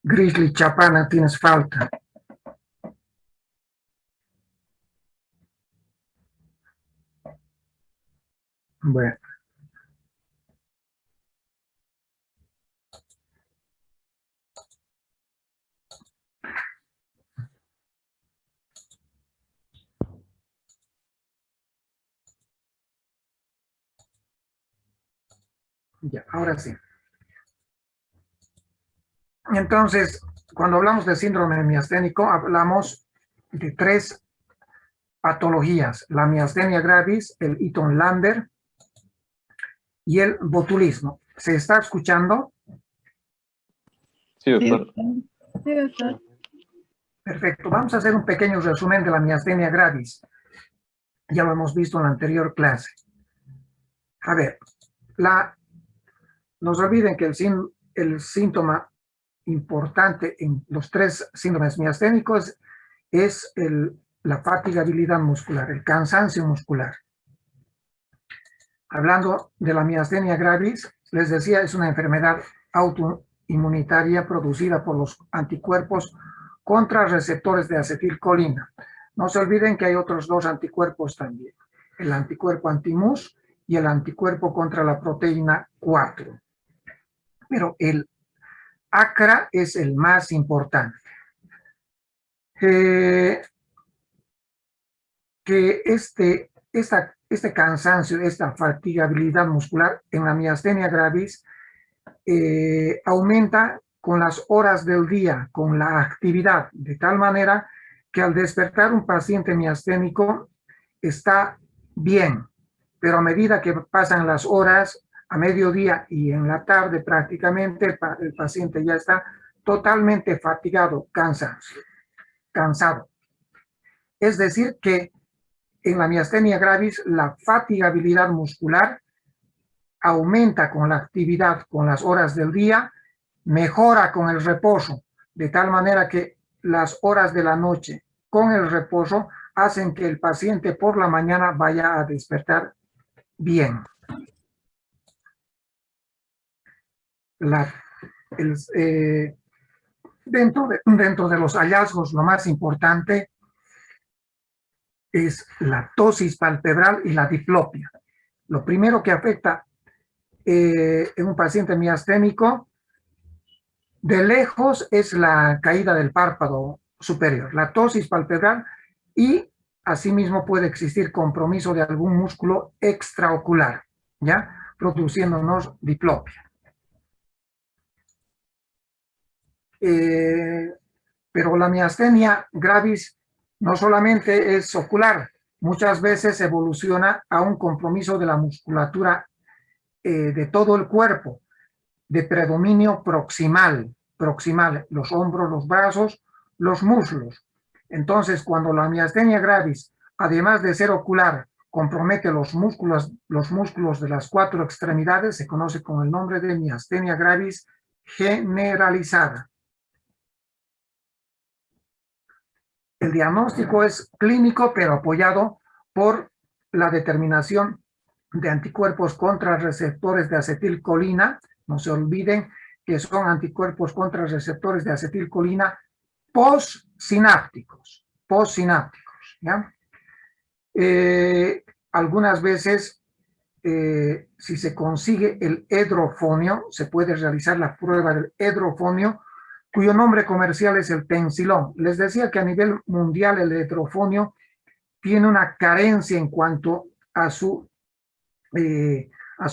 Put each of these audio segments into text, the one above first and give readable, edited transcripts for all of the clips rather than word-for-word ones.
Grizzly Chapana, tienes falta. Bueno. Ya, ahora sí. Entonces, cuando hablamos de síndrome miasténico, hablamos de 3 patologías: la miastenia gravis, el Eaton-Lambert y el botulismo. ¿Se está escuchando? Sí, doctor. Sí, doctor. Perfecto. Vamos a hacer un pequeño resumen de la miastenia gravis. Ya lo hemos visto en la anterior clase. A ver, no se olviden que el síntoma importante en los 3 síndromes miasténicos es la fatigabilidad muscular, el cansancio muscular. Hablando de la miastenia gravis, les decía, es una enfermedad autoinmunitaria producida por los anticuerpos contra receptores de acetilcolina. No se olviden que hay otros 2 anticuerpos también, el anticuerpo anti-MUS y el anticuerpo contra la proteína 4. Pero el ACRA es el más importante. Que este cansancio, esta fatigabilidad muscular en la miastenia gravis aumenta con las horas del día, con la actividad, de tal manera que al despertar un paciente miasténico está bien, pero a medida que pasan las horas, a mediodía y en la tarde prácticamente el paciente ya está totalmente fatigado, cansado. Es decir que en la miastenia gravis la fatigabilidad muscular aumenta con la actividad, con las horas del día, mejora con el reposo, de tal manera que las horas de la noche con el reposo hacen que el paciente por la mañana vaya a despertar bien. Dentro de los hallazgos, lo más importante es la ptosis palpebral y la diplopia. Lo primero que afecta en un paciente miasténico, de lejos, es la caída del párpado superior, la ptosis palpebral, y asimismo puede existir compromiso de algún músculo extraocular, ¿ya? Produciéndonos diplopia. Pero la miastenia gravis no solamente es ocular, muchas veces evoluciona a un compromiso de la musculatura de todo el cuerpo, de predominio proximal, los hombros, los brazos, los muslos. Entonces, cuando la miastenia gravis, además de ser ocular, compromete los músculos de las 4 extremidades, se conoce con el nombre de miastenia gravis generalizada. El diagnóstico es clínico, pero apoyado por la determinación de anticuerpos contra receptores de acetilcolina. No se olviden que son anticuerpos contra receptores de acetilcolina postsinápticos, ¿ya? Algunas veces, si se consigue el hidrofonio, se puede realizar la prueba del hidrofonio, cuyo nombre comercial es el tensilón. Les decía que a nivel mundial el hidrofonio tiene una carencia en cuanto a su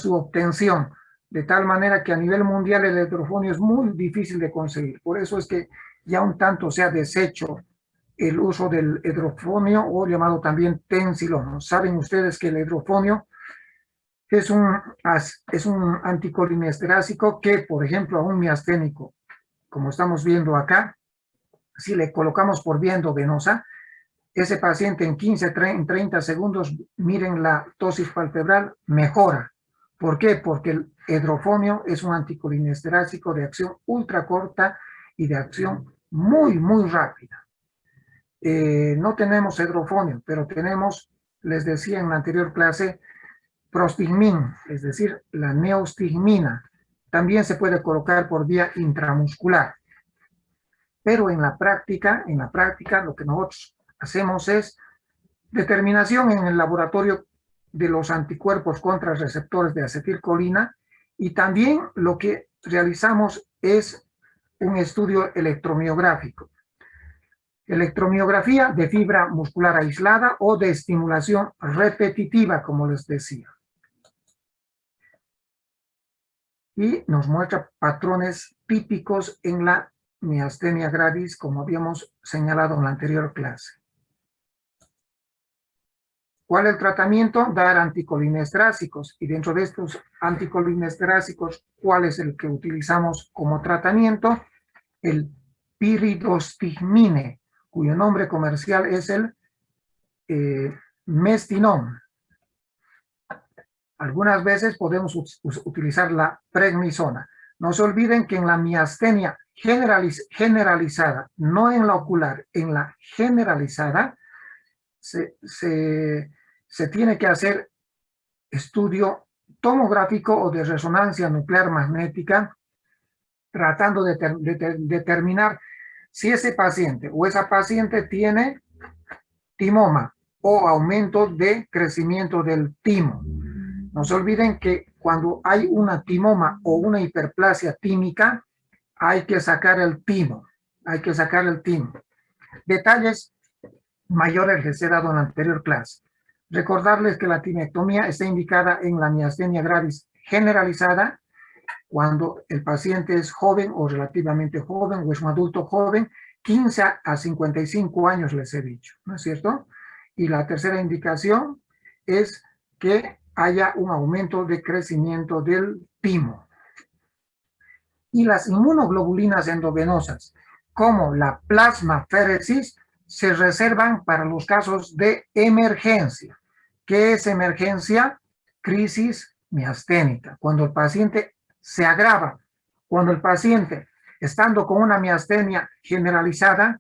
obtención, de tal manera que a nivel mundial el hidrofonio es muy difícil de conseguir. Por eso es que ya un tanto se ha deshecho el uso del hidrofonio, o llamado también tensilón. Saben ustedes que el hidrofonio es un anticolinesterásico que, por ejemplo, a un miasténico, como estamos viendo acá, si le colocamos por vía endovenosa, ese paciente en 30 segundos, miren la ptosis palpebral, mejora. ¿Por qué? Porque el hidrofonio es un anticolinesterásico de acción ultra corta y de acción muy, muy rápida. No tenemos hidrofonio, pero tenemos, les decía en la anterior clase, prostigmin, es decir, la neostigmina. También se puede colocar por vía intramuscular. Pero en la práctica lo que nosotros hacemos es determinación en el laboratorio de los anticuerpos contra receptores de acetilcolina, y también lo que realizamos es un estudio electromiográfico. Electromiografía de fibra muscular aislada o de estimulación repetitiva, como les decía. Y nos muestra patrones típicos en la miastenia gravis, como habíamos señalado en la anterior clase. ¿Cuál es el tratamiento? Dar anticolinesterásicos. Y dentro de estos anticolinesterásicos, ¿cuál es el que utilizamos como tratamiento? El piridostigmine, cuyo nombre comercial es el Mestinon. Algunas veces podemos utilizar la prednisona. No se olviden que en la miastenia generalizada, no en la ocular, en la generalizada, se tiene que hacer estudio tomográfico o de resonancia nuclear magnética, tratando de determinar si ese paciente o esa paciente tiene timoma o aumento de crecimiento del timo. No se olviden que cuando hay una timoma o una hiperplasia tímica, hay que sacar el timo. Hay que sacar el timo. Detalles mayores les he dado en la anterior clase. Recordarles que la timectomía está indicada en la miastenia gravis generalizada cuando el paciente es joven o relativamente joven o es un adulto joven, 15 a 55 años les he dicho, ¿no es cierto? Y la tercera indicación es que haya un aumento de crecimiento del timo. Y las inmunoglobulinas endovenosas, como la plasmaféresis, se reservan para los casos de emergencia. ¿Qué es emergencia? Crisis miasténica. Cuando el paciente se agrava, cuando el paciente, estando con una miastenia generalizada,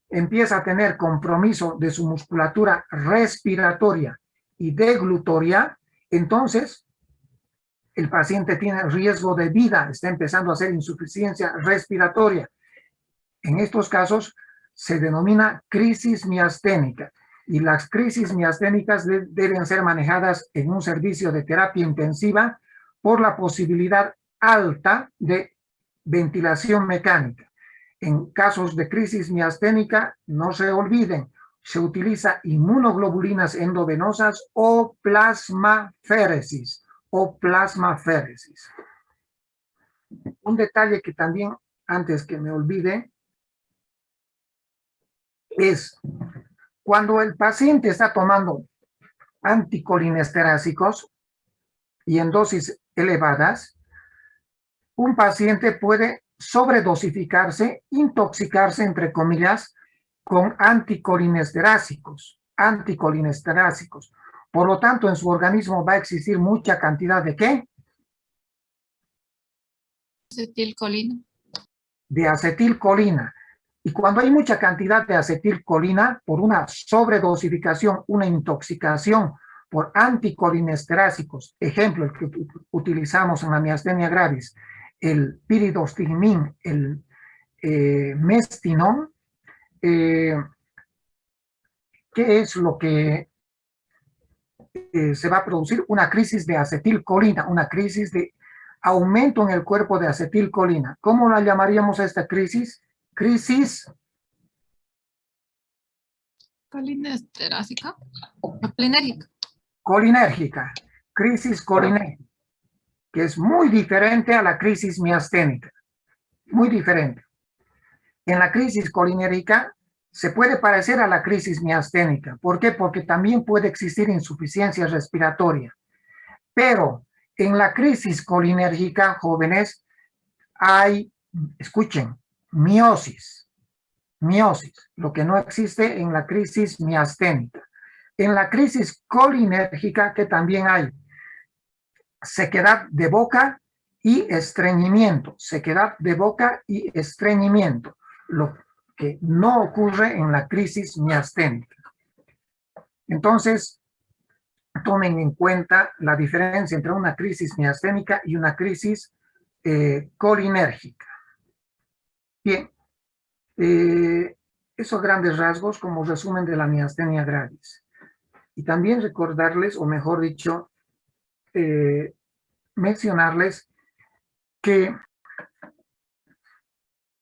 empieza a tener compromiso de su musculatura respiratoria y deglutoria, entonces el paciente tiene riesgo de vida, está empezando a hacer insuficiencia respiratoria. En estos casos se denomina crisis miasténica, y las crisis miasténicas deben ser manejadas en un servicio de terapia intensiva por la posibilidad alta de ventilación mecánica. En casos de crisis miasténica, no se olviden, se utiliza inmunoglobulinas endovenosas o plasmaféresis. Un detalle que también, antes que me olvide, es cuando el paciente está tomando anticolinesterásicos y en dosis elevadas, un paciente puede sobredosificarse, intoxicarse, entre comillas, con anticolinesterásicos. Por lo tanto, en su organismo va a existir mucha cantidad de ¿qué? Acetilcolina. De acetilcolina. Y cuando hay mucha cantidad de acetilcolina, por una sobredosificación, una intoxicación por anticolinesterásicos, ejemplo, el que utilizamos en la miastenia gravis, el piridostigmin, el Mestinon, ¿qué es lo que se va a producir? Una crisis de acetilcolina, una crisis de aumento en el cuerpo de acetilcolina. ¿Cómo la llamaríamos a esta crisis? Crisis Colinesterásica. Colinérgica. Colinérgica. Crisis colinérgica, que es muy diferente a la crisis miasténica. Muy diferente. En la crisis colinérgica se puede parecer a la crisis miasténica. ¿Por qué? Porque también puede existir insuficiencia respiratoria. Pero en la crisis colinérgica, jóvenes, hay, escuchen, miosis, lo que no existe en la crisis miasténica. En la crisis colinérgica, que también hay sequedad de boca y estreñimiento, lo que no ocurre en la crisis miasténica. Entonces, tomen en cuenta la diferencia entre una crisis miasténica y una crisis colinérgica. Bien, Esos grandes rasgos como resumen de la miastenia gravis. Y también recordarles, o mejor dicho, mencionarles que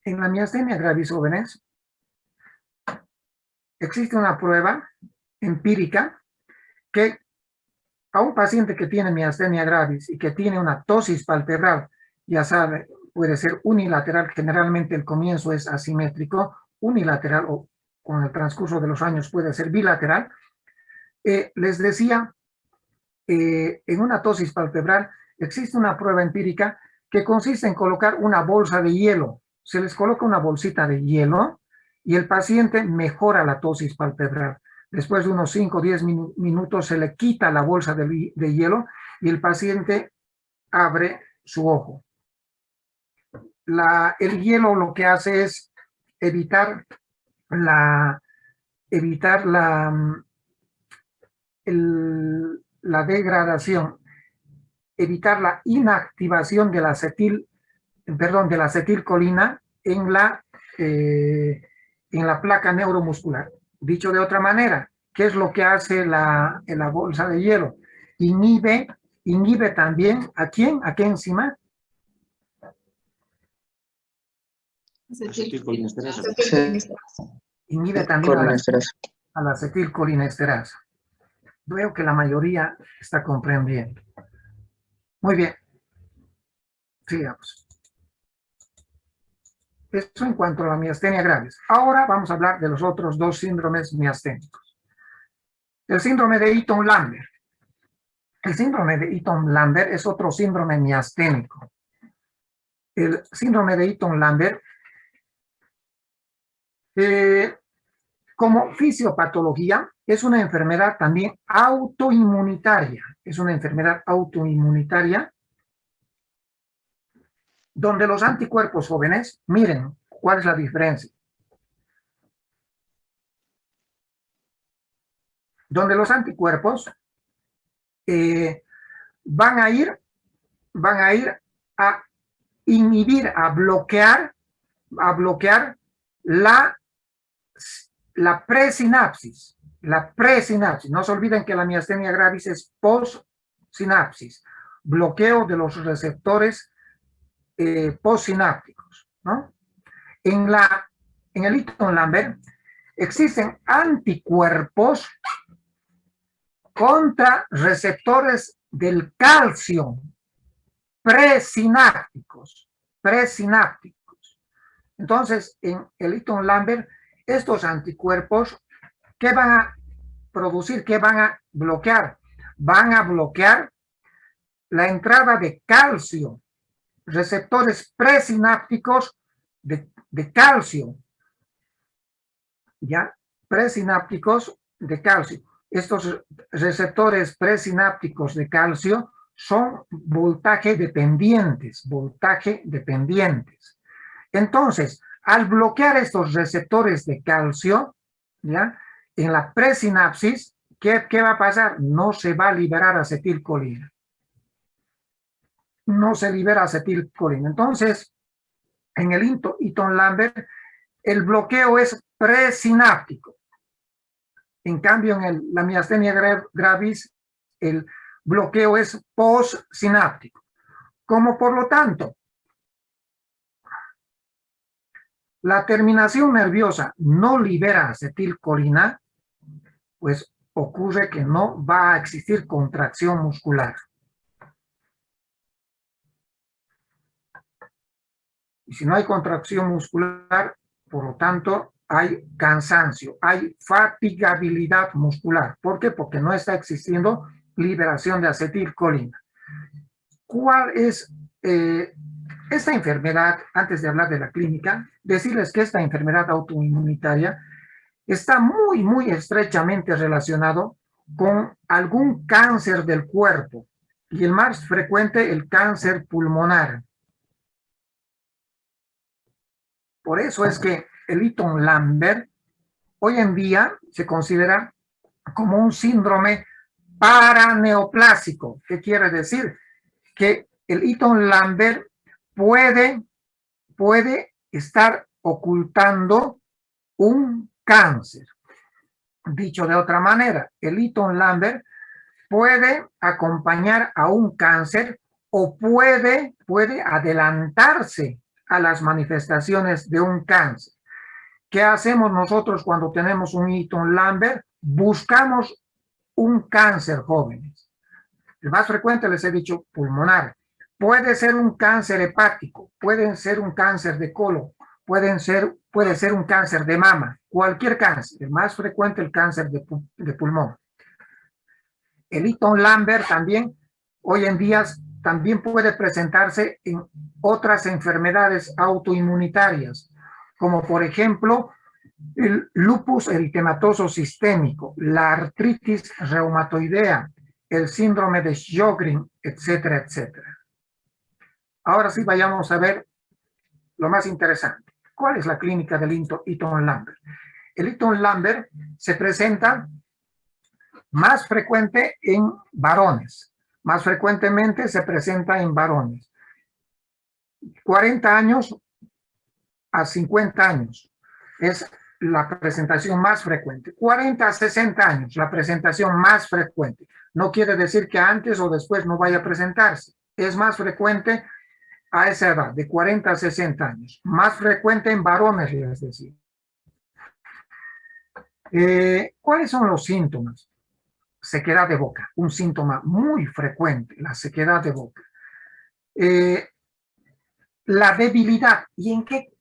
en la miastenia gravis, jóvenes, existe una prueba empírica que a un paciente que tiene miastenia gravis y que tiene una ptosis palpebral, ya sabe, puede ser unilateral, generalmente el comienzo es asimétrico, unilateral o con el transcurso de los años puede ser bilateral. Les decía, en una ptosis palpebral existe una prueba empírica que consiste en colocar una bolsa de hielo. Se les coloca una bolsita de hielo y el paciente mejora la ptosis palpebral. Después de unos 5 o 10 minutos se le quita la bolsa de hielo y el paciente abre su ojo. El hielo lo que hace es evitar la degradación, evitar la inactivación de la acetilcolina en la placa neuromuscular. Dicho de otra manera, ¿qué es lo que hace la bolsa de hielo? Inhibe también, ¿a quién? ¿A qué enzima? Acetilcolinesterasa. Inhibe también a la acetilcolinesterasa. Veo que la mayoría está comprendiendo. Muy bien. Sigamos. Eso en cuanto a la miastenia gravis. Ahora vamos a hablar de los otros dos síndromes miasténicos. El síndrome de Eaton-Lambert. El síndrome de Eaton-Lambert es otro síndrome miasténico. El síndrome de Eaton-Lambert, como fisiopatología, es una enfermedad también autoinmunitaria. Es una enfermedad autoinmunitaria donde los anticuerpos jóvenes, miren cuál es la diferencia. Donde los anticuerpos van a ir a inhibir, a bloquear la presinapsis. La presinapsis. No se olviden que la miastenia gravis es postsinapsis. Bloqueo de los receptores postsinápticos, ¿no? En el Eaton-Lambert existen anticuerpos contra receptores del calcio presinápticos. Entonces, en el Eaton-Lambert, estos anticuerpos, ¿qué van a producir? ¿Qué van a bloquear? Van a bloquear la entrada de calcio, receptores presinápticos de calcio, ¿ya? Presinápticos de calcio. Estos receptores presinápticos de calcio son voltaje dependientes. Entonces, al bloquear estos receptores de calcio, ¿ya? En la presinapsis, ¿qué va a pasar? No se va a liberar acetilcolina. No se libera acetilcolina. Entonces, en el Eaton-Lambert, el bloqueo es presináptico. En cambio, en la miastenia gravis, el bloqueo es postsináptico. Como por lo tanto, la terminación nerviosa no libera acetilcolina, pues ocurre que no va a existir contracción muscular. Y si no hay contracción muscular, por lo tanto, hay cansancio, hay fatigabilidad muscular. ¿Por qué? Porque no está existiendo liberación de acetilcolina. ¿Cuál es esta enfermedad? Antes de hablar de la clínica, decirles que esta enfermedad autoinmunitaria está muy, muy estrechamente relacionado con algún cáncer del cuerpo. Y el más frecuente, el cáncer pulmonar. Por eso es que el Eaton-Lambert hoy en día se considera como un síndrome paraneoplásico. ¿Qué quiere decir? Que el Eaton-Lambert puede estar ocultando un cáncer. Dicho de otra manera, el Eaton-Lambert puede acompañar a un cáncer o puede adelantarse a las manifestaciones de un cáncer. ¿Qué hacemos nosotros cuando tenemos un Eaton-Lambert? Buscamos un cáncer, jóvenes. El más frecuente, les he dicho, pulmonar. Puede ser un cáncer hepático, puede ser un cáncer de colon, puede ser un cáncer de mama, cualquier cáncer. El más frecuente, el cáncer de pulmón. El Eaton-Lambert también, hoy en día, también puede presentarse en otras enfermedades autoinmunitarias, como por ejemplo el lupus eritematoso sistémico, la artritis reumatoidea, el síndrome de Sjögren, etcétera, etcétera. Ahora sí vayamos a ver lo más interesante. ¿Cuál es la clínica del Eaton-Lambert? El Eaton-Lambert se presenta más frecuente en varones. Más frecuentemente se presenta en varones. 40 años a 50 años es la presentación más frecuente. 40 a 60 años, la presentación más frecuente. No quiere decir que antes o después no vaya a presentarse. Es más frecuente a esa edad, de 40 a 60 años. Más frecuente en varones, les decía. ¿Cuáles son los síntomas? Sequedad de boca, un síntoma muy frecuente, la sequedad de boca. La debilidad. ¿Y en qué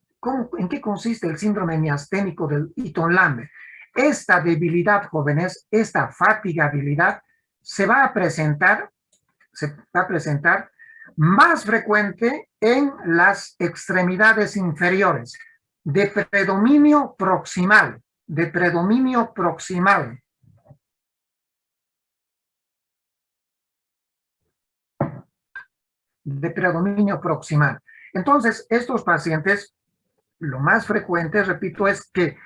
consiste el síndrome miasténico del Eaton-Lambert? Esta debilidad, jóvenes, esta fatigabilidad se va a presentar más frecuente en las extremidades inferiores, de predominio proximal, de predominio proximal. De predominio proximal. Entonces, estos pacientes, lo más frecuente, repito, es que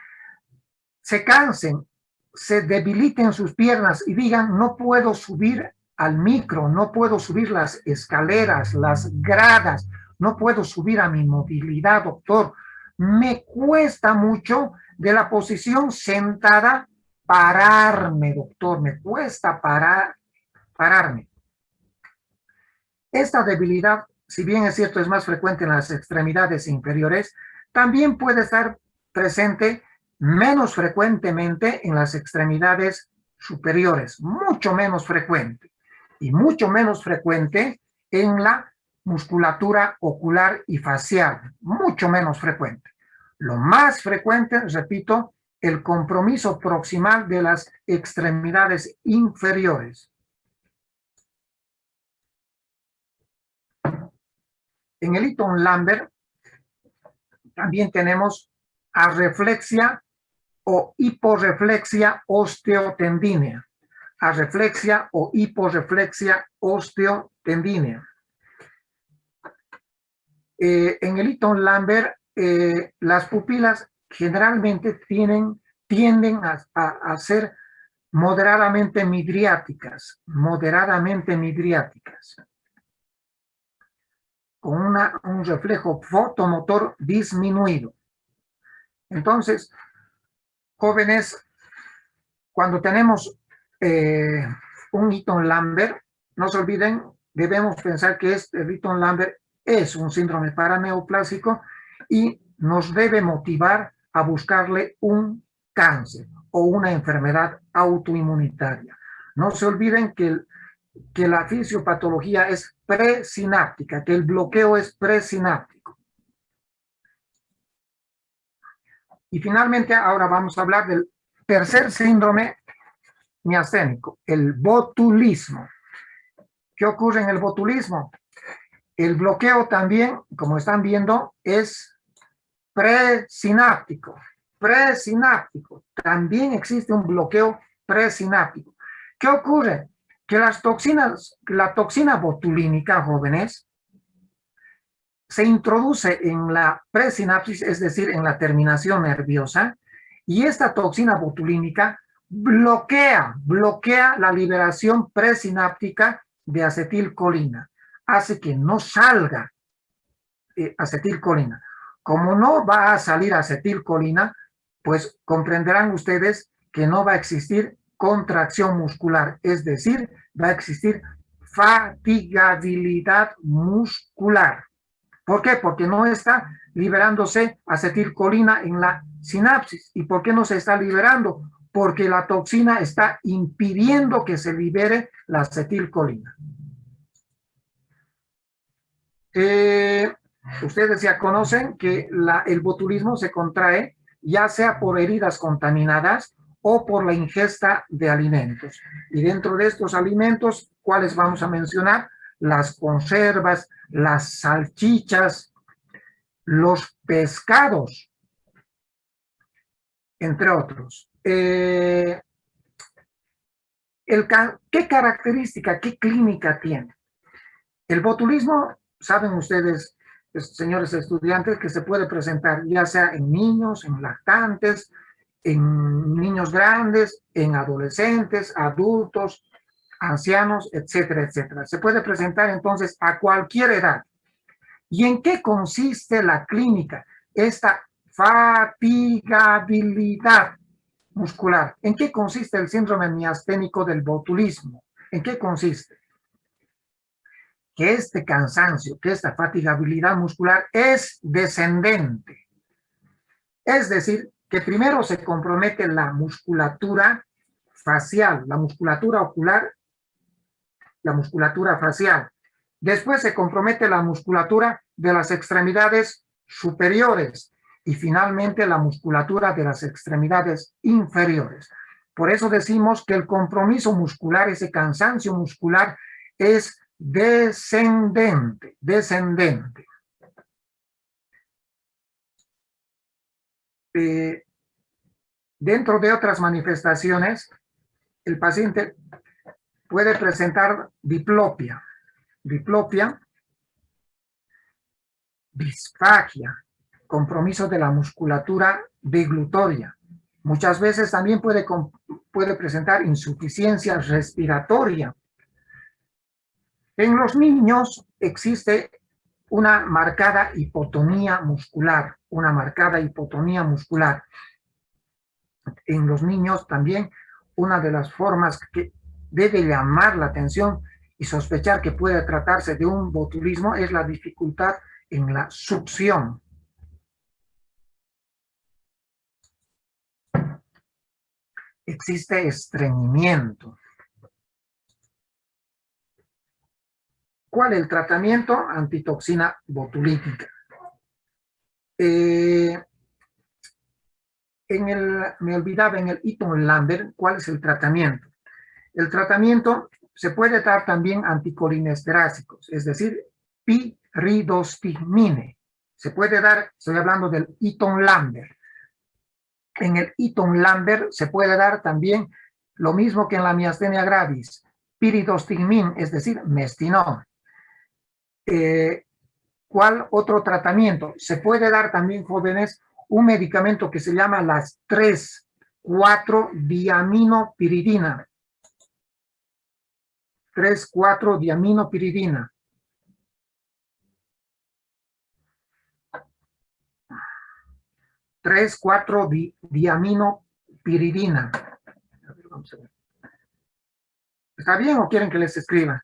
se cansen, se debiliten sus piernas y digan, no puedo subir al micro, no puedo subir las escaleras, las gradas, no puedo subir a mi movilidad, doctor. Me cuesta mucho de la posición sentada pararme, doctor, me cuesta pararme. Esta debilidad, si bien es cierto, es más frecuente en las extremidades inferiores, también puede estar presente menos frecuentemente en las extremidades superiores, mucho menos frecuente, y mucho menos frecuente en la musculatura ocular y facial, mucho menos frecuente. Lo más frecuente, repito, el compromiso proximal de las extremidades inferiores. En el Eaton-Lambert también tenemos arreflexia o hiporreflexia osteotendínea. Arreflexia o hiporreflexia osteotendínea. En el Eaton-Lambert, las pupilas generalmente tienden a ser moderadamente midriáticas, con un reflejo fotomotor disminuido. Entonces, jóvenes, cuando tenemos un Eaton-Lambert, no se olviden, debemos pensar que el Eaton-Lambert es un síndrome paraneoplásico y nos debe motivar a buscarle un cáncer o una enfermedad autoinmunitaria. No se olviden que la fisiopatología es presináptica, que el bloqueo es presináptico. Y finalmente, ahora vamos a hablar del tercer síndrome miasténico, el botulismo. ¿Qué ocurre en el botulismo? El bloqueo también, como están viendo, es presináptico. También existe un bloqueo presináptico. ¿Qué ocurre? Que la toxina botulínica, jóvenes, se introduce en la presinapsis, es decir, en la terminación nerviosa, y esta toxina botulínica bloquea la liberación presináptica de acetilcolina, hace que no salga acetilcolina. Como no va a salir acetilcolina, pues comprenderán ustedes que no va a existir contracción muscular, es decir, va a existir fatigabilidad muscular. ¿Por qué? Porque no está liberándose acetilcolina en la sinapsis. ¿Y por qué no se está liberando? Porque la toxina está impidiendo que se libere la acetilcolina. Ustedes ya conocen que el botulismo se contrae ya sea por heridas contaminadas o por la ingesta de alimentos. Y dentro de estos alimentos, ¿cuáles vamos a mencionar? Las conservas, las salchichas, los pescados, entre otros. ¿Qué característica, qué clínica tiene? El botulismo, saben ustedes, señores estudiantes, que se puede presentar ya sea en niños, en lactantes, en niños grandes, en adolescentes, adultos, ancianos, etcétera, etcétera. Se puede presentar entonces a cualquier edad. ¿Y en qué consiste la clínica? Esta fatigabilidad muscular. ¿En qué consiste el síndrome miasténico del botulismo? ¿En qué consiste? Que este cansancio, que esta fatigabilidad muscular es descendente. Es decir, que primero se compromete la musculatura facial, la musculatura ocular, la musculatura facial. Después se compromete la musculatura de las extremidades superiores y finalmente la musculatura de las extremidades inferiores. Por eso decimos que el compromiso muscular, ese cansancio muscular, es descendente, descendente. Dentro de otras manifestaciones, el paciente puede presentar diplopia, disfagia, compromiso de la musculatura deglutoria. Muchas veces también puede presentar insuficiencia respiratoria. En los niños existe una marcada hipotonía muscular, En los niños también una de las formas que debe llamar la atención y sospechar que puede tratarse de un botulismo es la dificultad en la succión. Existe estreñimiento. ¿Cuál es el tratamiento? Antitoxina botulítica. Me olvidaba en el Eaton-Lambert, ¿cuál es el tratamiento? El tratamiento se puede dar también anticolinesterásicos, es decir, piridostigmine. Se puede dar, estoy hablando del Eaton-Lambert. En el Eaton-Lambert se puede dar también lo mismo que en la miastenia gravis, piridostigmin, es decir, mestinol. ¿Cuál otro tratamiento? Se puede dar también, jóvenes, un medicamento que se llama las 3,4-diaminopiridina. 3,4-diaminopiridina. Diaminopiridina. Vamos a ver. ¿Está bien o quieren que les escriba?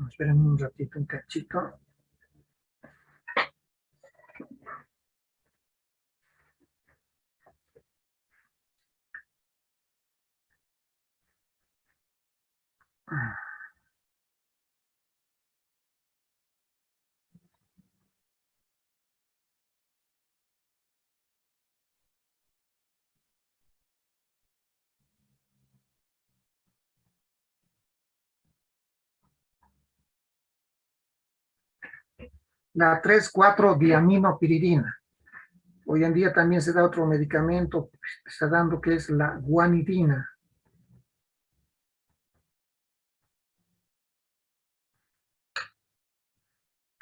Esperen un ratito, un cachito. La 3,4-diaminopiridina. Hoy en día también se da otro medicamento, se está dando que es la guanidina.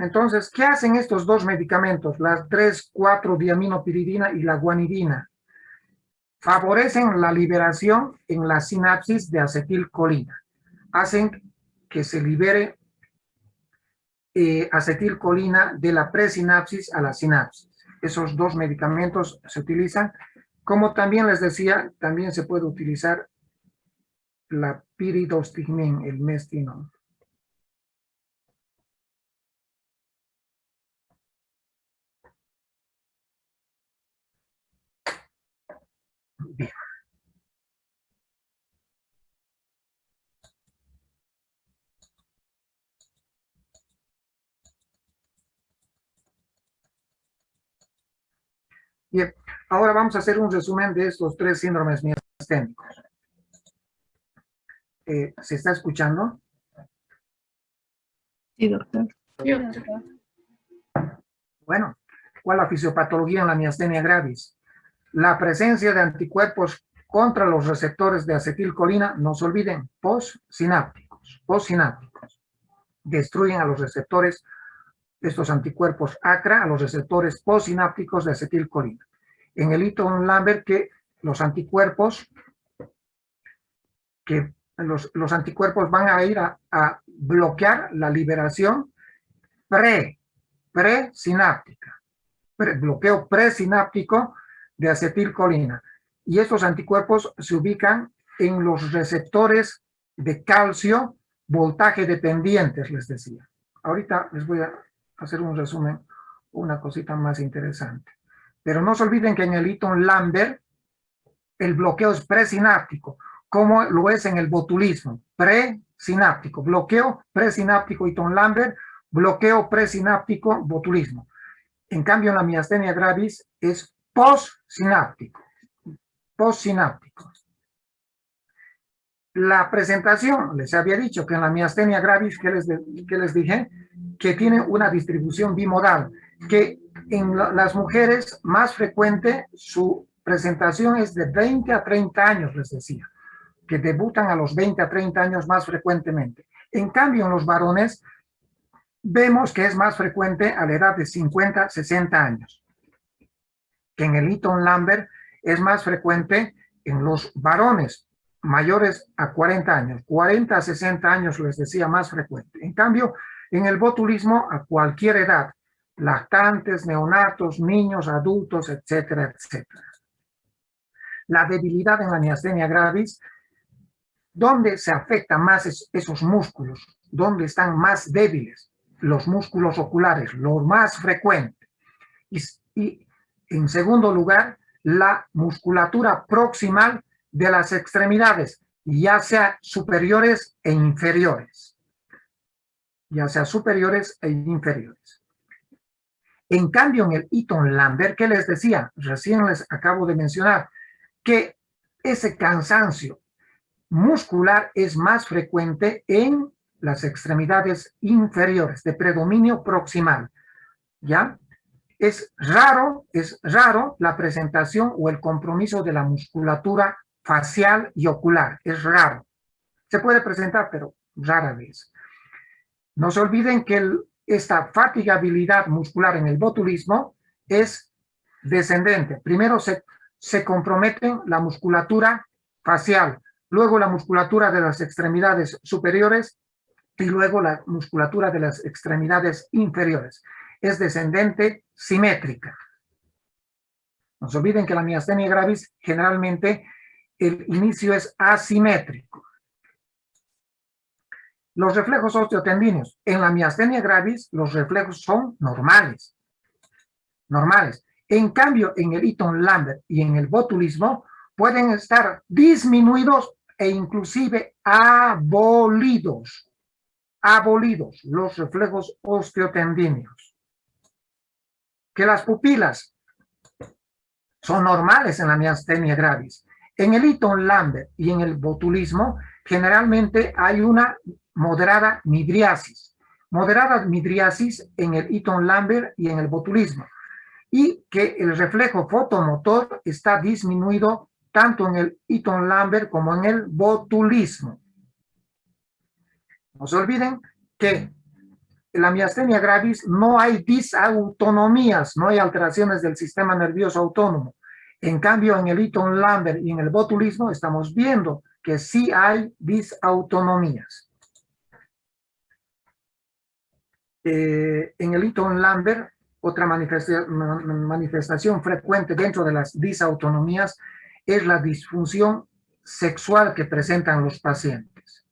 Entonces, ¿qué hacen estos dos medicamentos? La 3,4-diaminopiridina y la guanidina. Favorecen la liberación en la sinapsis de acetilcolina. Hacen que se libere acetilcolina de la presinapsis a la sinapsis. Esos dos medicamentos se utilizan. Como también les decía, también se puede utilizar la piridostigmina, el mestinon. Bien. Bien, ahora vamos a hacer un resumen de estos tres síndromes miasténicos. ¿Se está escuchando? Sí, doctor. Bueno, ¿cuál es la fisiopatología en la miastenia gravis? La presencia de anticuerpos contra los receptores de acetilcolina, no se olviden, postsinápticos. Destruyen a los receptores, estos anticuerpos ACRA, a los receptores postsinápticos de acetilcolina. En el Eaton-Lambert, que los anticuerpos van a ir a bloquear la liberación presináptica, bloqueo presináptico de acetilcolina. Y estos anticuerpos se ubican en los receptores de calcio voltaje dependientes, les decía. Ahorita les voy a hacer un resumen, una cosita más interesante. Pero no se olviden que en el Eaton-Lambert el bloqueo es presináptico, como lo es en el botulismo, presináptico, bloqueo presináptico Eaton-Lambert, bloqueo presináptico botulismo. En cambio, en la miastenia gravis es postsináptico. La presentación, les había dicho que en la miastenia gravis, que les dije, que tiene una distribución bimodal, que en las mujeres más frecuente su presentación es de 20 a 30 años, les decía, que debutan a los 20 a 30 años más frecuentemente. En cambio, en los varones, vemos que es más frecuente a la edad de 50, 60 años. Que en el Eaton-Lambert es más frecuente en los varones mayores a 40 años. 40 a 60 años les decía más frecuente. En cambio, en el botulismo a cualquier edad. Lactantes, neonatos, niños, adultos, etcétera, etcétera. La debilidad en la miastenia gravis, ¿dónde se afectan más esos músculos? ¿Dónde están más débiles? Los músculos oculares, lo más frecuente. Y en segundo lugar, la musculatura proximal de las extremidades, ya sea superiores e inferiores. Ya sea superiores e inferiores. En cambio, en el Eaton-Lambert, ¿qué les decía? Recién les acabo de mencionar que ese cansancio muscular es más frecuente en las extremidades inferiores, de predominio proximal, ¿ya? Es raro la presentación o el compromiso de la musculatura facial y ocular, es raro. Se puede presentar, pero rara vez. No se olviden que esta fatigabilidad muscular en el botulismo es descendente. Primero se compromete la musculatura facial, luego la musculatura de las extremidades superiores y luego la musculatura de las extremidades inferiores. Es descendente simétrica. No se olviden que la miastenia gravis generalmente el inicio es asimétrico. Los reflejos osteotendíneos. En la miastenia gravis los reflejos son normales. En cambio, en el Eaton-Lambert y en el botulismo pueden estar disminuidos e inclusive abolidos los reflejos osteotendíneos. Que las pupilas son normales en la miastenia gravis. En el Eaton-Lambert y en el botulismo generalmente hay una moderada midriasis. Moderada midriasis en el Eaton-Lambert y en el botulismo. Y que el reflejo fotomotor está disminuido tanto en el Eaton-Lambert como en el botulismo. No se olviden que en la miastenia gravis no hay disautonomías, no hay alteraciones del sistema nervioso autónomo. En cambio, en el Eaton Lambert y en el botulismo estamos viendo que sí hay disautonomías. En el Eaton Lambert, otra manifestación frecuente dentro de las disautonomías es la disfunción sexual que presentan los pacientes.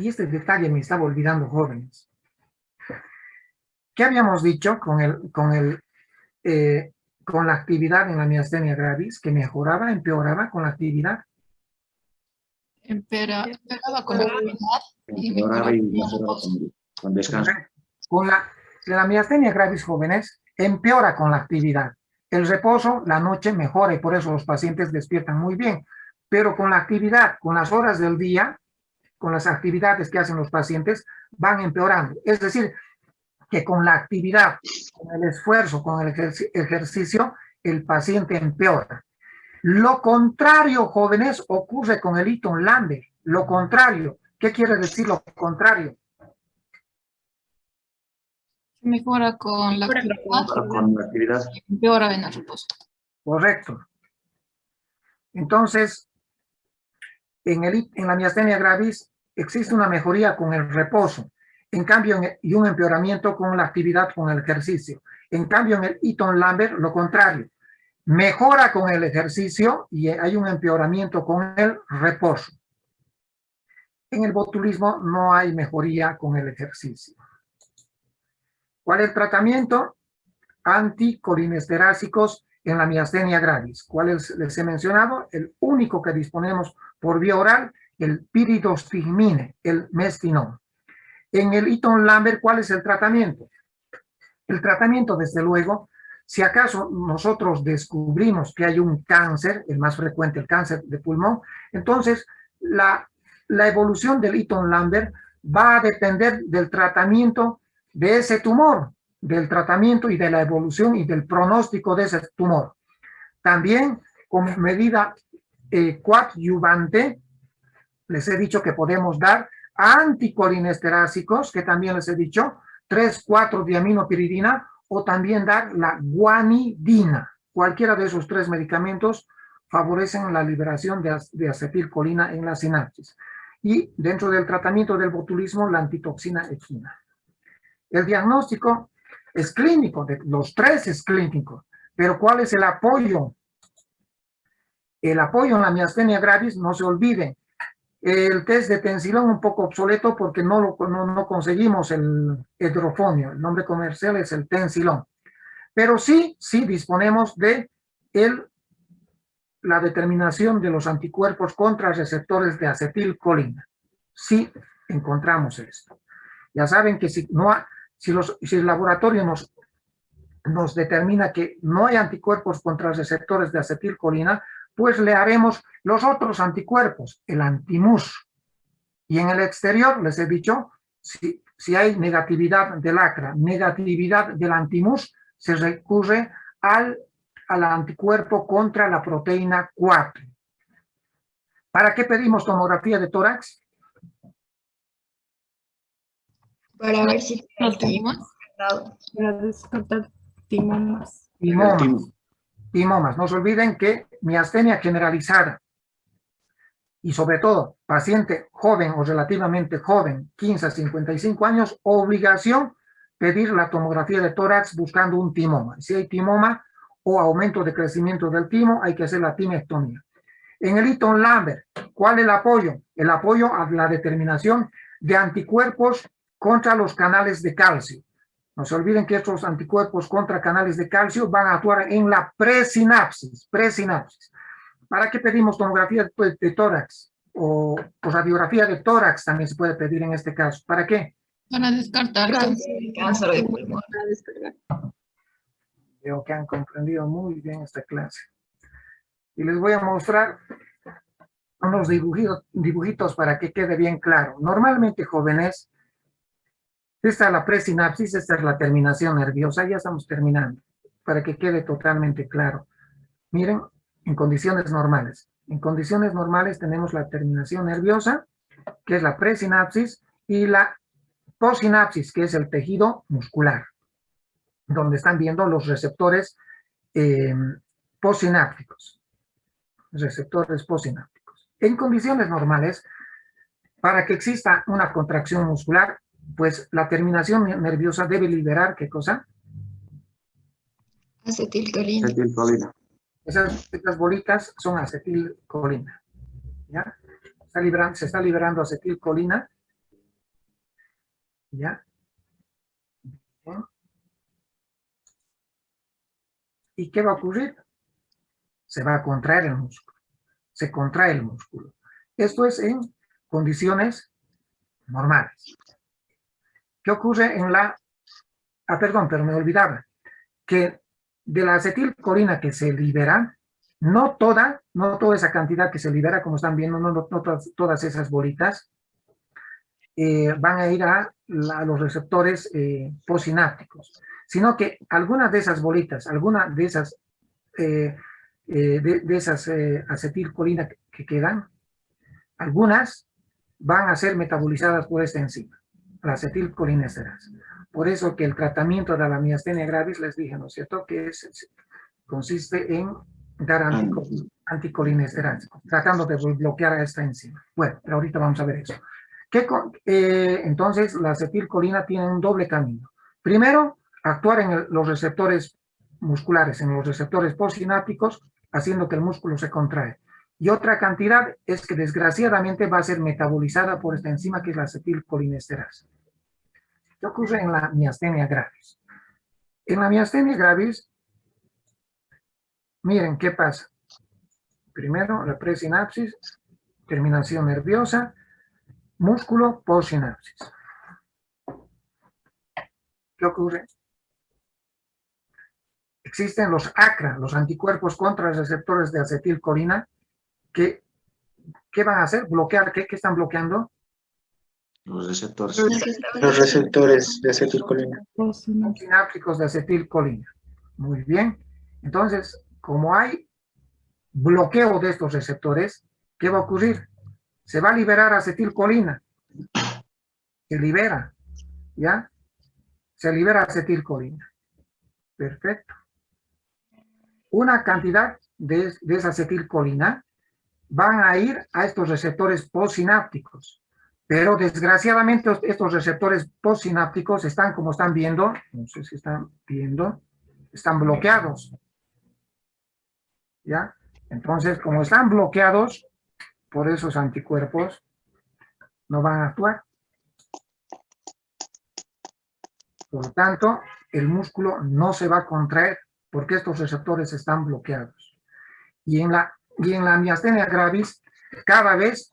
Y este detalle me estaba olvidando, jóvenes. ¿Qué habíamos dicho con la actividad en la miastenia gravis? ¿Que mejoraba, empeoraba con la actividad? Empeoraba con la actividad y Mejoraba y mejoraba con descanso. La miastenia gravis, jóvenes, empeora con la actividad. El reposo, la noche mejora y por eso los pacientes despiertan muy bien. Pero con la actividad, con las horas del día, con las actividades que hacen los pacientes, van empeorando. Es decir, que con la actividad, con el esfuerzo, con el ejercicio, el paciente empeora. Lo contrario, jóvenes, ocurre con el Eaton Lambert. Lo contrario. ¿Qué quiere decir lo contrario? mejora con la actividad. Y empeora en el reposo. Correcto. Entonces, en la miastenia gravis existe una mejoría con el reposo. En cambio, y un empeoramiento con la actividad, con el ejercicio. En cambio, en el Eaton Lambert, lo contrario. Mejora con el ejercicio y hay un empeoramiento con el reposo. En el botulismo no hay mejoría con el ejercicio. ¿Cuál es el tratamiento? Anticolinesterásicos en la miastenia gravis. ¿Cuáles les he mencionado? El único que disponemos por vía oral, el piridostigmine, el mestinón. En el Eaton Lambert, ¿cuál es el tratamiento? El tratamiento, desde luego, si acaso nosotros descubrimos que hay un cáncer, el más frecuente, el cáncer de pulmón, entonces la evolución del Eaton Lambert va a depender del tratamiento de ese tumor, del tratamiento y de la evolución y del pronóstico de ese tumor. También, como medida coadyuvante, les he dicho que podemos dar anticolinesterásicos, que también les he dicho, 3,4-diaminopiridina, o también dar la guanidina. Cualquiera de esos tres medicamentos favorecen la liberación de acetilcolina en la sinapsis. Y dentro del tratamiento del botulismo, la antitoxina equina. El diagnóstico es clínico, los tres es clínico, pero ¿cuál es el apoyo? El apoyo en la miastenia gravis, no se olviden, el test de tensilón un poco obsoleto porque no conseguimos el hidrofonio, el nombre comercial es el tensilón, pero sí disponemos de la determinación de los anticuerpos contra receptores de acetilcolina. Sí encontramos esto. Ya saben que si el laboratorio nos determina que no hay anticuerpos contra receptores de acetilcolina, pues le haremos los otros anticuerpos, el antimus. Y en el exterior, les he dicho, si hay negatividad del ACRA, negatividad del antimus, se recurre al anticuerpo contra la proteína 4. ¿Para qué pedimos tomografía de tórax? Para ver si para descartar timomas. Timomas. No se olviden que miastenia generalizada y sobre todo paciente joven o relativamente joven, 15 a 55 años, obligación pedir la tomografía de tórax buscando un timoma. Si hay timoma o aumento de crecimiento del timo, hay que hacer la timectomía. En el Eaton Lambert, ¿cuál es el apoyo? El apoyo a la determinación de anticuerpos contra los canales de calcio. No se olviden que estos anticuerpos contra canales de calcio van a actuar en la presinapsis. ¿Para qué pedimos tomografía de tórax? O radiografía de tórax también se puede pedir en este caso. ¿Para qué? Para descartar cáncer de pulmón. Veo que han comprendido muy bien esta clase. Y les voy a mostrar unos dibujitos para que quede bien claro. Normalmente, jóvenes, esta es la presinapsis, esta es la terminación nerviosa, ya estamos terminando. para que quede totalmente claro. Miren, en condiciones normales. En condiciones normales tenemos la terminación nerviosa, que es la presinapsis, y la postsinapsis, que es el tejido muscular, donde están viendo los receptores postsinápticos. Receptores postsinápticos. En condiciones normales, para que exista una contracción muscular, pues la terminación nerviosa debe liberar, ¿qué cosa? Acetilcolina. Acetilcolina. Estas bolitas son acetilcolina. ¿Ya? Se está liberando acetilcolina. ¿Ya? Bien. ¿Y qué va a ocurrir? Se va a contraer el músculo. Se contrae el músculo. Esto es en condiciones normales. ¿Qué ocurre en la... Ah, perdón, pero me olvidaba. Que de la acetilcolina que se libera, no toda esa cantidad que se libera, como están viendo, no todas esas bolitas, van a ir a los receptores postsinápticos, sino que algunas de esas bolitas, algunas de esas acetilcolina que quedan, algunas van a ser metabolizadas por esta enzima, la acetilcolinesterasa. Por eso que el tratamiento de la miastenia gravis, les dije, ¿no es cierto?, que consiste en dar anticolinesterasa, tratando de bloquear a esta enzima. Bueno, pero ahorita vamos a ver eso. Entonces, la acetilcolina tiene un doble camino. Primero, actuar en los receptores musculares, en los receptores postsinápticos, haciendo que el músculo se contrae. Y otra cantidad es que desgraciadamente va a ser metabolizada por esta enzima que es la acetilcolinesterasa. ¿Qué ocurre en la miastenia gravis? En la miastenia gravis, miren qué pasa. Primero, la presinapsis, terminación nerviosa, músculo, postsinapsis. ¿Qué ocurre? Existen los ACRA, los anticuerpos contra receptores de acetilcolina, que ¿qué van a hacer? Bloquear, ¿qué están bloqueando? Los receptores. Los receptores de acetilcolina. Sinápticos de acetilcolina. Muy bien. Entonces, como hay bloqueo de estos receptores, ¿qué va a ocurrir? Se va a liberar acetilcolina. Se libera. ¿Ya? Se libera acetilcolina. Perfecto. Una cantidad de esa acetilcolina van a ir a estos receptores postsinápticos. Pero desgraciadamente estos receptores postsinápticos están, como están viendo, no sé si están viendo, están bloqueados. ¿Ya? Entonces, como están bloqueados por esos anticuerpos, no van a actuar. Por lo tanto, el músculo no se va a contraer porque estos receptores están bloqueados. Y en la miastenia gravis, cada vez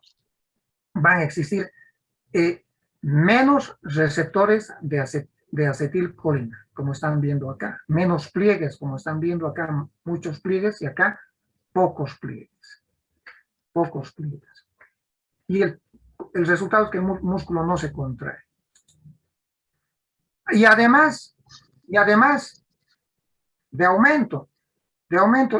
van a existir menos receptores de acetilcolina, como están viendo acá. Menos pliegues, como están viendo acá, muchos pliegues, y acá pocos pliegues. Pocos pliegues. Y el resultado es que el músculo no se contrae. Y además de aumento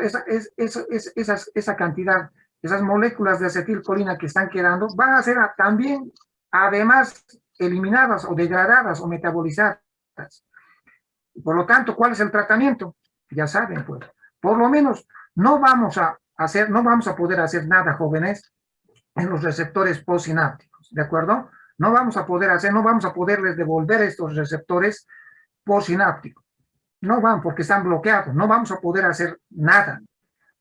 esa cantidad, esas moléculas de acetilcolina que están quedando, van a ser también, además, eliminadas o degradadas o metabolizadas. Por lo tanto, ¿cuál es el tratamiento? Ya saben, pues, por lo menos no vamos a poder hacer nada, jóvenes, en los receptores postsinápticos, ¿de acuerdo? No vamos a poderles devolver estos receptores postsinápticos. No van porque están bloqueados, no vamos a poder hacer nada.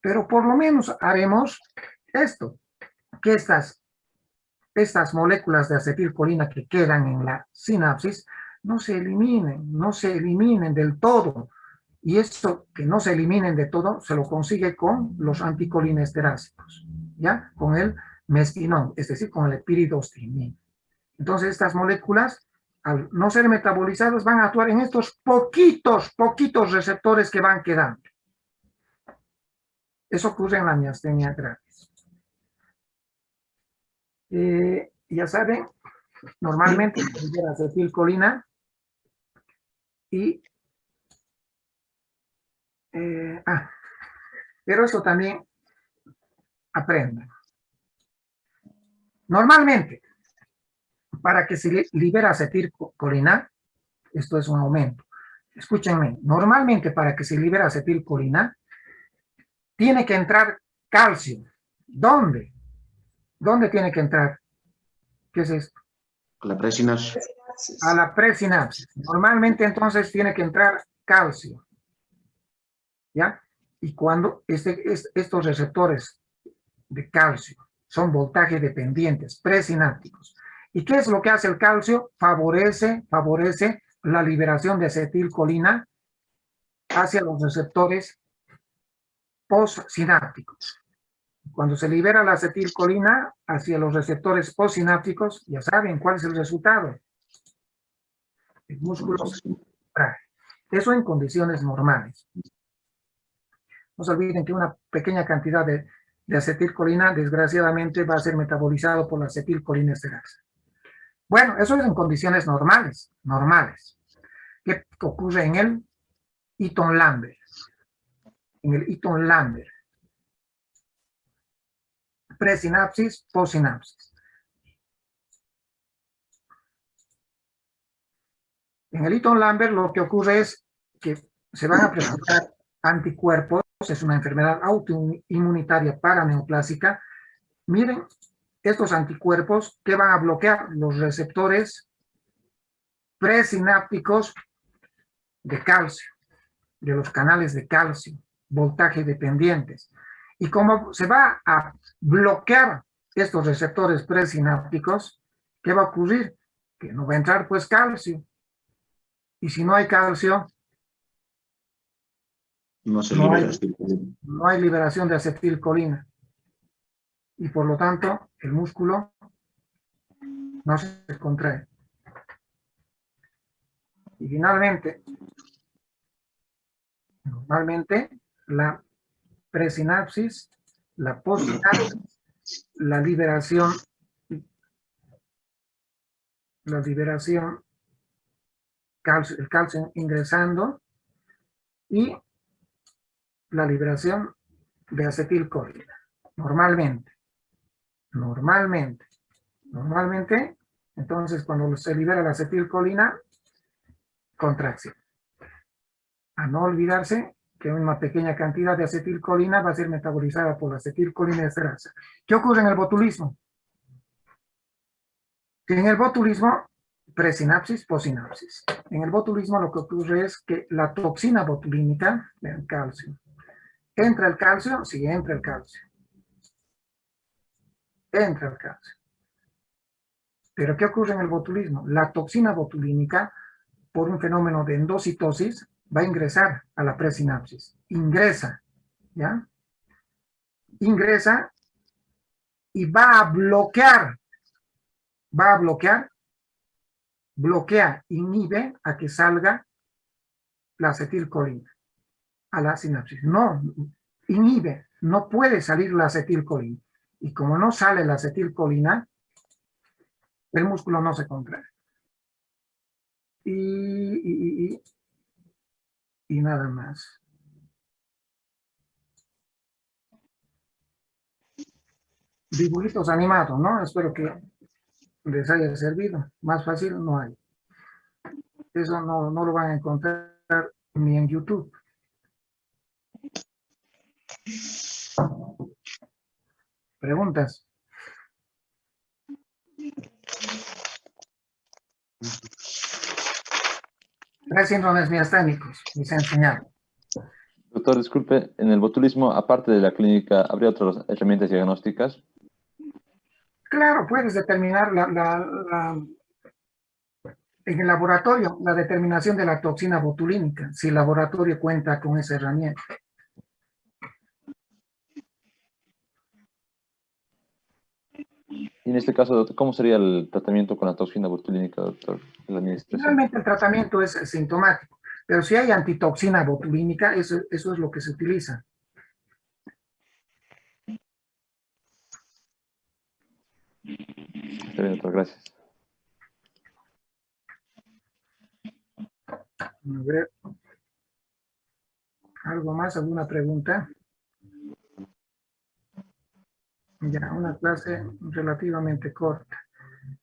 Pero por lo menos haremos esto, que estas moléculas de acetilcolina que quedan en la sinapsis no se eliminen del todo. Y esto que no se eliminen de todo se lo consigue con los anticolinesterácicos, ¿ya? Con el mesquinón, es decir, con el piridostigmina. Entonces estas moléculas, al no ser metabolizadas, van a actuar en estos poquitos receptores que van quedando. Eso ocurre en la miastenia gravis. Ya saben, normalmente se libera acetilcolina y pero eso también aprendan. Normalmente, para que se libere acetilcolina, esto es un aumento. Escúchenme, normalmente para que se libere acetilcolina, tiene que entrar calcio. ¿Dónde? ¿Dónde tiene que entrar? ¿Qué es esto? La presinapsis. A la presinapsis. Normalmente entonces tiene que entrar calcio. ¿Ya? Y cuando estos receptores de calcio son voltaje dependientes, presinápticos. ¿Y qué es lo que hace el calcio? Favorece la liberación de acetilcolina hacia los receptores postsinápticos. Cuando se libera la acetilcolina hacia los receptores postsinápticos, ya saben cuál es el resultado. El músculo se contrae. Eso en condiciones normales. No se olviden que una pequeña cantidad de acetilcolina, desgraciadamente, va a ser metabolizado por la acetilcolinesterasa. Bueno, eso es en condiciones normales. ¿Qué ocurre en el Eaton-Lambert? En el Eaton-Lambert. Presinapsis, postsinapsis. En el Eaton-Lambert lo que ocurre es que se van a presentar anticuerpos, es una enfermedad autoinmunitaria paraneoplásica. Miren, estos anticuerpos que van a bloquear los receptores presinápticos de calcio, de los canales de calcio, voltaje dependientes. Y como se va a bloquear estos receptores presinápticos, ¿qué va a ocurrir? Que no va a entrar pues calcio. Y si no hay calcio, No se no libera. no hay liberación de acetilcolina. Y por lo tanto, el músculo no se contrae. Y finalmente, normalmente, la presinapsis, la postsinapsis, la liberación, calcio, el calcio ingresando y la liberación de acetilcolina. Normalmente, entonces cuando se libera la acetilcolina, contracción. A no olvidarse que una pequeña cantidad de acetilcolina va a ser metabolizada por la acetilcolinesterasa. ¿Qué ocurre en el botulismo? Que en el botulismo, presinapsis, postsinapsis. En el botulismo lo que ocurre es que la toxina botulínica, el calcio, ¿entra el calcio? Sí, entra el calcio. Entra el calcio. Pero ¿qué ocurre en el botulismo? La toxina botulínica, por un fenómeno de endocitosis, va a ingresar a la presinapsis. Ingresa, ¿ya? Ingresa y va a bloquear, bloquea, inhibe a que salga la acetilcolina a la sinapsis. No, inhibe, no puede salir la acetilcolina. Y como no sale la acetilcolina, el músculo no se contrae. Y nada más. Dibujitos animados, ¿no? Espero que les haya servido. Más fácil no hay. Eso no lo van a encontrar ni en YouTube. ¿Preguntas? Tres síndromes miasténicos, les he enseñado. Doctor, disculpe, en el botulismo, aparte de la clínica, ¿habría otras herramientas diagnósticas? Claro, puedes determinar en el laboratorio la determinación de la toxina botulínica, si el laboratorio cuenta con esa herramienta. Y en este caso, doctor, ¿cómo sería el tratamiento con la toxina botulínica, doctor? La administración. Finalmente el tratamiento es sintomático, pero si hay antitoxina botulínica, eso es lo que se utiliza. Está bien, doctor, gracias. A ver. ¿Algo más? ¿Alguna pregunta? Ya, una clase relativamente corta.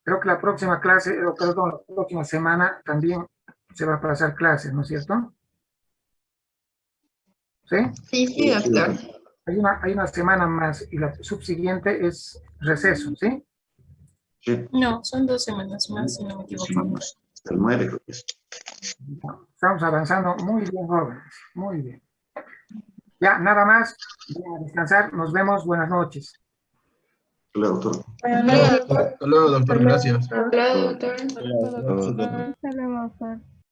Creo que la próxima clase, perdón, la próxima semana también se va a pasar clases, ¿no es cierto? ¿Sí? Sí, sí, doctor. Hay una semana más y la subsiguiente es receso, ¿sí? Sí, No, son 2 semanas más, si no me equivoco. semanas. Hasta el 9 creo que es. Estamos avanzando muy bien, jóvenes. Muy bien. Ya, nada más. Voy a descansar. Nos vemos. Buenas noches. Hasta luego, doctor. Hasta luego, doctor. Hasta luego, doctor. Gracias. Hasta luego, doctor. Hasta luego, doctor.